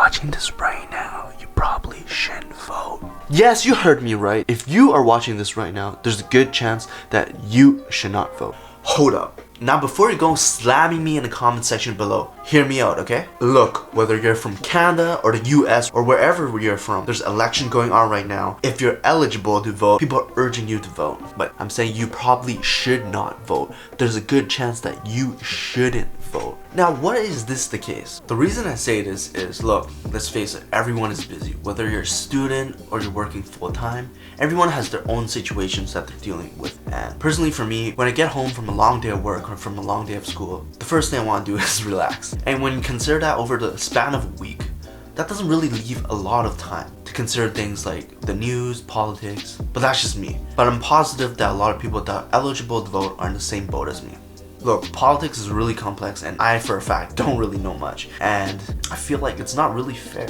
watching this right now, you probably shouldn't vote. Yes, you heard me right. If you are watching this right now, there's a good chance that you should not vote. Hold up. Now before you go slamming me in the comment section below, hear me out, okay? Look, whether you're from Canada or the US or wherever you're from, there's an election going on right now. If you're eligible to vote, people are urging you to vote. But I'm saying you probably should not vote. There's a good chance that you shouldn't vote. Now, why is this the case? The reason I say this is, look, let's face it, everyone is busy. Whether you're a student or you're working full-time, everyone has their own situations that they're dealing with. And personally for me, when I get home from a long day of work or from a long day of school, the first thing I want to do is relax. And when you consider that over the span of a week, that doesn't really leave a lot of time to consider things like the news, politics, but that's just me. But I'm positive that a lot of people that are eligible to vote are in the same boat as me. Look, politics is really complex and I, for a fact, don't really know much. And I feel like it's not really fair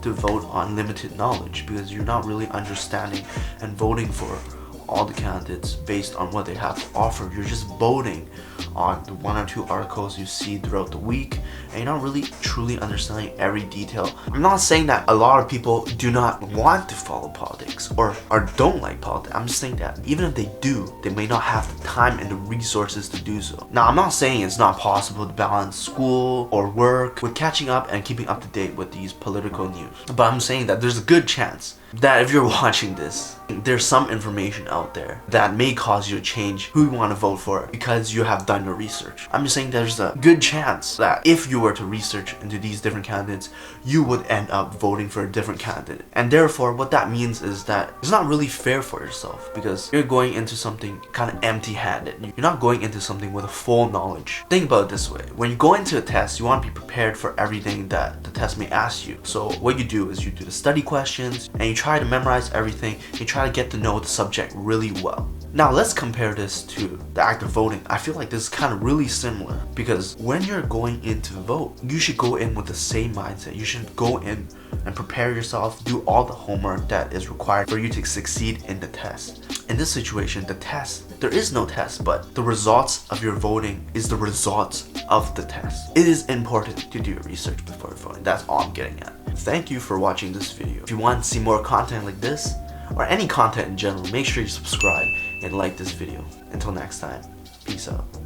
to vote on limited knowledge because you're not really understanding and voting for all the candidates based on what they have to offer. You're just voting on the one or two articles you see throughout the week and you're not really truly understanding every detail. I'm not saying that a lot of people do not want to follow politics or don't like politics. I'm just saying that even if they do, they may not have the time and the resources to do so. Now, I'm not saying it's not possible to balance school or work with catching up and keeping up to date with these political news. But I'm saying that there's a good chance that if you're watching this, there's some information out there that may cause you to change who you want to vote for because you have done your research. I'm just saying there's a good chance that if you were to research into these different candidates, you would end up voting for a different candidate. And therefore, what that means is that it's not really fair for yourself because you're going into something kind of empty-handed. You're not going into something with a full knowledge. Think about it this way. When you go into a test, you want to be prepared for everything that the test may ask you. So what you do is you do the study questions and you try to memorize everything. You try to get to know the subject really well. Now let's compare this to the act of voting. I feel like this is kind of really similar because when you're going in to vote, you should go in with the same mindset. You should go in and prepare yourself, do all the homework that is required for you to succeed in the test. In this situation, the test, there is no test, but the results of your voting is the results of the test. It is important to do your research before voting. That's all I'm getting at. Thank you for watching this video. If you want to see more content like this, or any content in general, make sure you subscribe and like this video. Until next time, peace out.